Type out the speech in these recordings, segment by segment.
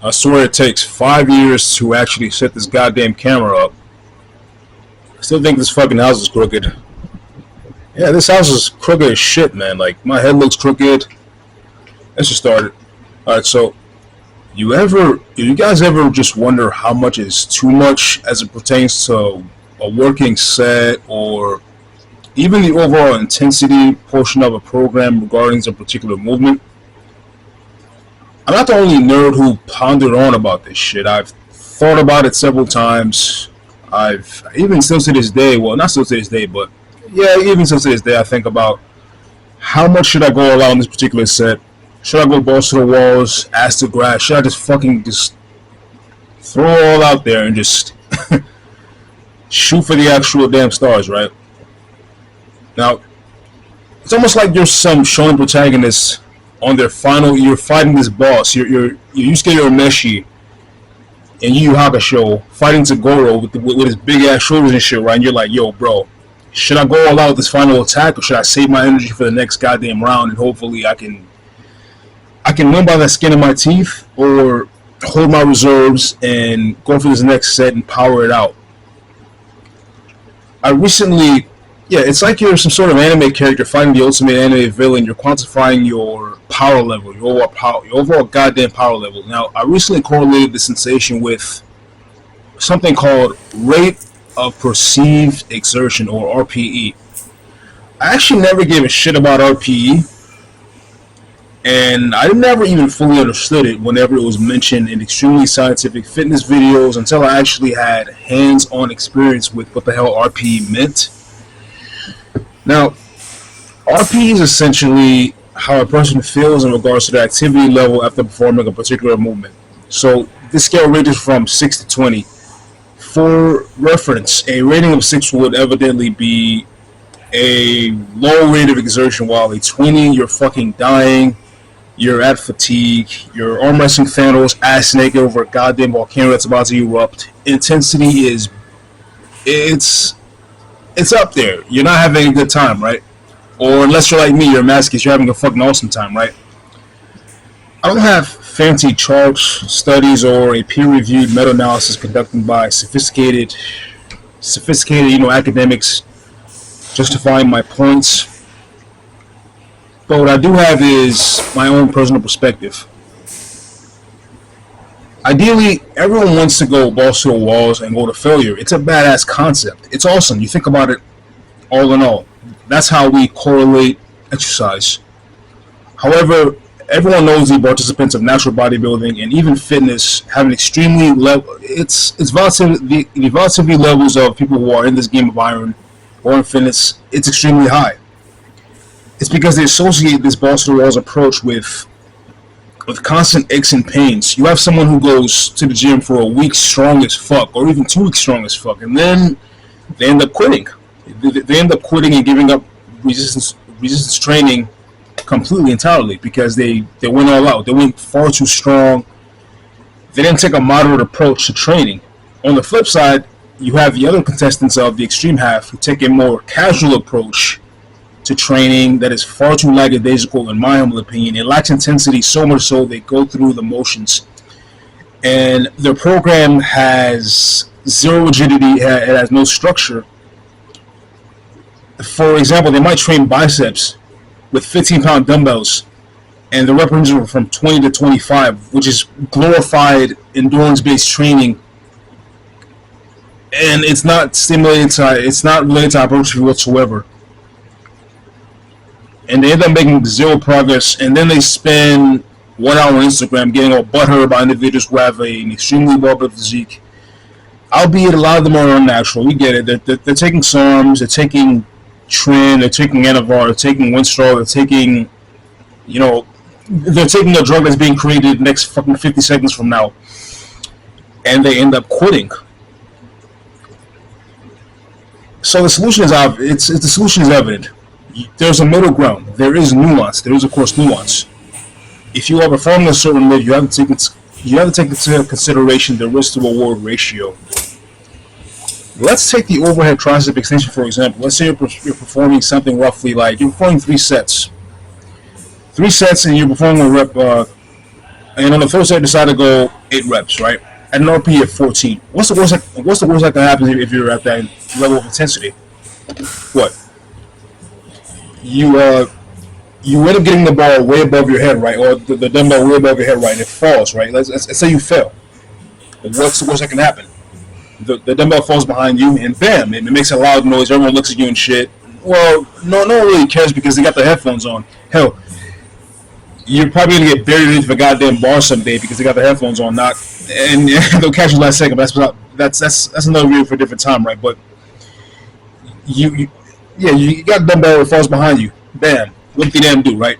I swear it takes 5 years to actually set this goddamn camera up. I still think this fucking house is crooked. Yeah, this house is crooked as shit, man. Like, my head looks crooked. Let's just start it. Alright, so, you guys ever just wonder how much is too much as it pertains to a working set or even the overall intensity portion of a program regarding a particular movement? I'm not the only nerd who pondered on about this shit. I've thought about it several times. I've even still to this day, well, not still to this day, but yeah, even still to this day, I think about how much should I go all out on this particular set. Should I go balls to the walls, ass to grass? Should I just fucking just throw it all out there and just shoot for the actual damn stars, right? Now, it's almost like you're some shonen protagonist on their final. You're fighting this boss. You're Yusuke Urameshi in Yu Yu Hakusho fighting Toguro with his big ass shoulders and shit, right? And you're like, yo, bro, should I go all out with this final attack or should I save my energy for the next goddamn round and hopefully I can win by the skin of my teeth, or hold my reserves and go for this next set and power it out? I recently, yeah, it's like you're some sort of anime character fighting the ultimate anime villain. You're quantifying your power level, your overall goddamn power level. Now, I recently correlated this sensation with something called rate of perceived exertion, or RPE. I actually never gave a shit about RPE, and I never even fully understood it whenever it was mentioned in extremely scientific fitness videos until I actually had hands-on experience with what the hell RPE meant. Now, RPE is essentially how a person feels in regards to their activity level after performing a particular movement. So this scale ranges from 6 to 20. For reference, a rating of 6 would evidently be a low rate of exertion, while a 20, you're fucking dying, you're at fatigue, you're arm wrestling Thanos ass naked over a goddamn volcano that's about to erupt. Intensity is, it's up there. You're not having a good time, right? Or unless you're like me, you're a masochist, you're having a fucking awesome time, right? I don't have fancy charts, studies, or a peer-reviewed meta-analysis conducted by sophisticated, academics justifying my points. But what I do have is my own personal perspective. Ideally, everyone wants to go balls to the walls and go to failure. It's a badass concept. It's awesome. You think about it, all in all. That's how we correlate exercise. However, everyone knows the participants of natural bodybuilding and even fitness have an extremely level. The volatility levels of people who are in this game of iron or in fitness, it's extremely high. It's because they associate this balls to the walls approach with constant aches and pains. You have someone who goes to the gym for a week strong as fuck, or even 2 weeks strong as fuck, and then they end up quitting. They end up quitting and giving up resistance training completely, entirely, because they went all out. They went far too strong. They didn't take a moderate approach to training. On the flip side, you have the other contestants of the extreme half who take a more casual approach to training that is far too lackadaisical, in my humble opinion. It lacks intensity, so much so they go through the motions. And their program has zero rigidity, it has no structure. For example, they might train biceps with 15-pound dumbbells, and the rep range are from 20 to 25, which is glorified endurance-based training, and it's not related to hypertrophy whatsoever. And they end up making zero progress, and then they spend 1 hour on Instagram getting all butthurt by individuals who have an extremely well-built physique. Albeit a lot of them are unnatural, we get it. They're taking SARMs, they're taking Trin, they're taking Anavar, they're taking Winstrol, they're taking a drug that's being created next fucking 50 seconds from now, and they end up quitting. So the solution is obvious. The solution is evident. There's a middle ground. There is nuance. There is, of course, nuance. If you are performing a certain lift, you have to take into consideration the risk to reward ratio. Let's take the overhead tricep extension, for example. Let's say you're performing something roughly like, you're performing 3 sets. 3 sets, and you're performing a rep and on the third set, decide to go 8 reps, right? At an RP of 14. What's the worst? What's the worst that can happen if you're at that level of intensity? What? You you end up getting the ball way above your head, right, or the dumbbell way above your head, right, and it falls, right. Let's say you fail. What's the worst that can happen? The dumbbell falls behind you, and bam, it makes a loud noise. Everyone looks at you and shit. Well, no one really cares because they got the headphones on. Hell, you're probably gonna get buried into a goddamn bar someday because they got the headphones on. Not, and they'll catch you last second. But that's another video for a different time, right? But you got a dumbbell that falls behind you. Bam, what do you damn do, right?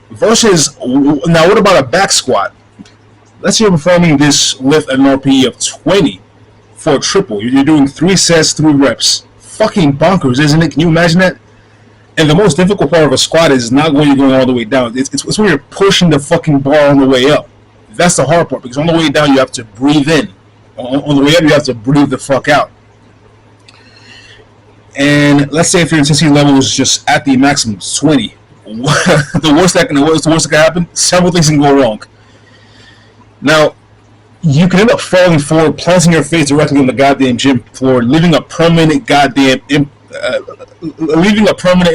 Versus now, what about a back squat? Let's say you're performing this lift at an RPE of 20 for a triple. You're doing 3 sets, 3 reps. Fucking bonkers, isn't it? Can you imagine that? And the most difficult part of a squat is not when you're going all the way down. It's when you're pushing the fucking bar on the way up. That's the hard part, because on the way down you have to breathe in. On the way up you have to breathe the fuck out. And let's say if your intensity level is just at the maximum, 20. the worst that can happen? Several things can go wrong. Now, you can end up falling forward, planting your face directly on the goddamn gym floor, leaving a permanent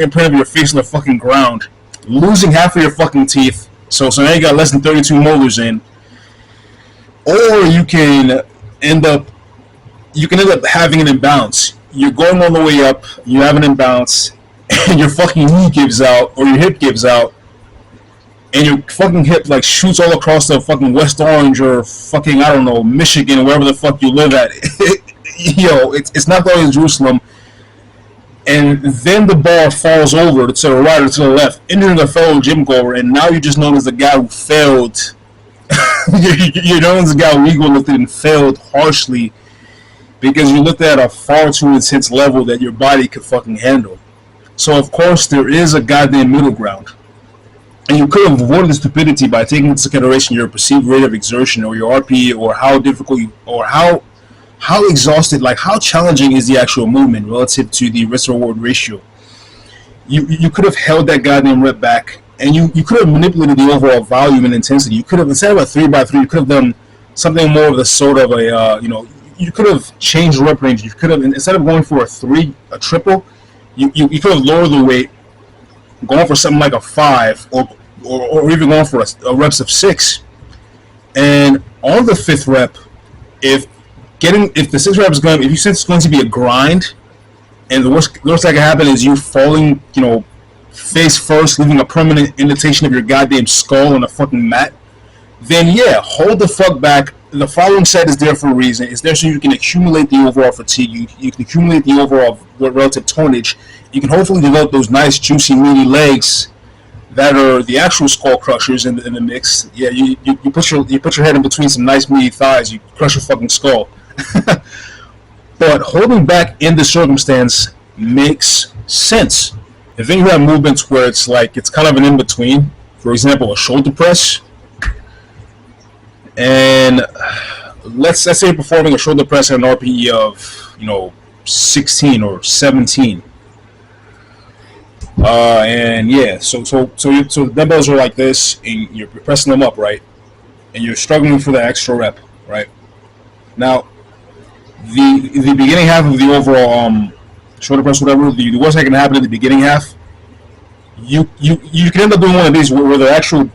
imprint of your face on the fucking ground, losing half of your fucking teeth. So now you got less than 32 molars in. Or you can end up having an imbalance. You're going all the way up, you have an imbalance, and your fucking knee gives out, or your hip gives out, and your fucking hip like shoots all across the fucking West Orange or fucking, I don't know, Michigan or wherever the fuck you live at. Yo, it's not going to Jerusalem. And then the bar falls over to the right or to the left, injuring a fellow gym goer, and now you're just known as the guy who failed. You're known as the guy who ego lifted and failed harshly because you looked at a far too intense level that your body could fucking handle. So of course there is a goddamn middle ground. And you could have avoided the stupidity by taking into consideration your perceived rate of exertion or your RPE or how difficult or how exhausted, like how challenging is the actual movement relative to the risk-reward ratio. You could have held that goddamn rep back, and you could have manipulated the overall volume and intensity. You could have, instead of a 3x3, you could have done something more of the sort of a, you could have changed the rep range. You could have, instead of going for a triple, you could have lowered the weight, going for something like a 5, or even going for a reps of 6. And on the 5th rep, if the 6 reps is going, if you sense it's going to be a grind, and the worst that can happen is you falling, face first, leaving a permanent indentation of your goddamn skull on a fucking mat, then yeah, hold the fuck back. The following set is there for a reason. It's there so you can accumulate the overall fatigue. You can accumulate the overall relative tonnage. You can hopefully develop those nice, juicy, meaty legs that are the actual skull crushers in the mix. Yeah, you put your head in between some nice, meaty thighs. You crush your fucking skull. But holding back in this circumstance makes sense. If then you have movements where it's kind of an in-between, for example, a shoulder press, and let's say you're performing a shoulder press at an RPE of 16 or 17, and yeah, so the dumbbells are like this, and you're pressing them up, right, and you're struggling for the extra rep, right. Now, the beginning half of the overall shoulder press, whatever, the worst that can happen in the beginning half, you can end up doing one of these where the actual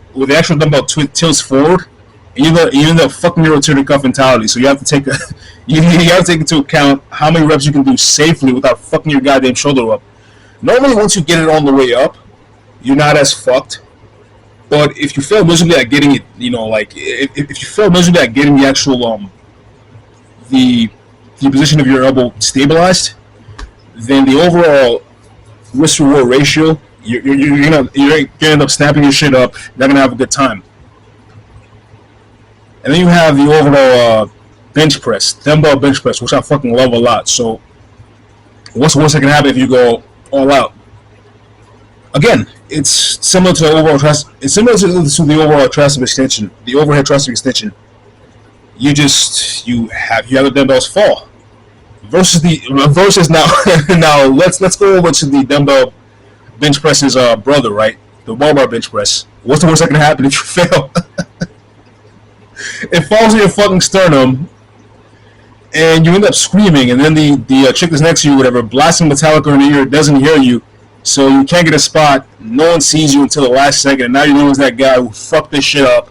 dumbbell tilts forward, and you end up fucking your rotator cuff entirely. So you have to take into account how many reps you can do safely without fucking your goddamn shoulder up. Normally, once you get it on the way up, you're not as fucked. But if you fail miserably at getting it, if you fail miserably at getting the actual the position of your elbow stabilized, then the overall risk-reward ratio, you're gonna end up snapping your shit up. You're not gonna have a good time. And then you have the overall bench press, dumbbell bench press, which I fucking love a lot. So, what's the worst that can happen if you go all out? Again, it's similar to the overall the overall tricep extension, the overhead tricep extension. You have the dumbbells fall. Versus now let's go over to the dumbbell bench press's brother, right? The bar bench press. What's the worst that can happen if you fail? it falls in your fucking sternum, and you end up screaming, and then the chick that's next to you, whatever, blasting Metallica in the ear, doesn't hear you, so you can't get a spot. No one sees you until the last second, and now you're known as that guy who fucked this shit up.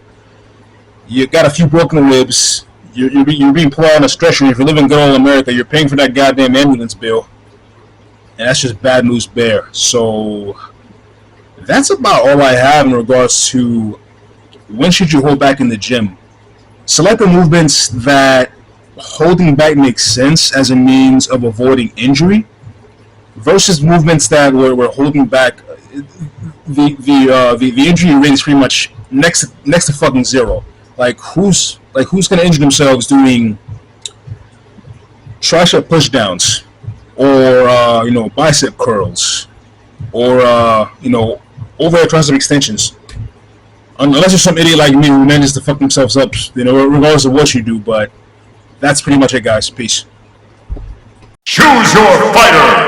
You got a few broken ribs. You're being put on a stretcher. If you live in good old America, you're paying for that goddamn ambulance bill. And that's just bad news bear. So that's about all I have in regards to when should you hold back in the gym. Select the movements that holding back makes sense as a means of avoiding injury versus movements that we're holding back. The injury rate is pretty much next to fucking zero. Like who's gonna injure themselves doing tricep pushdowns or bicep curls or overhead tricep extensions, unless you're some idiot like me who manages to fuck themselves up, regardless of what you do. But that's pretty much it, guys. Peace. Choose your fighter.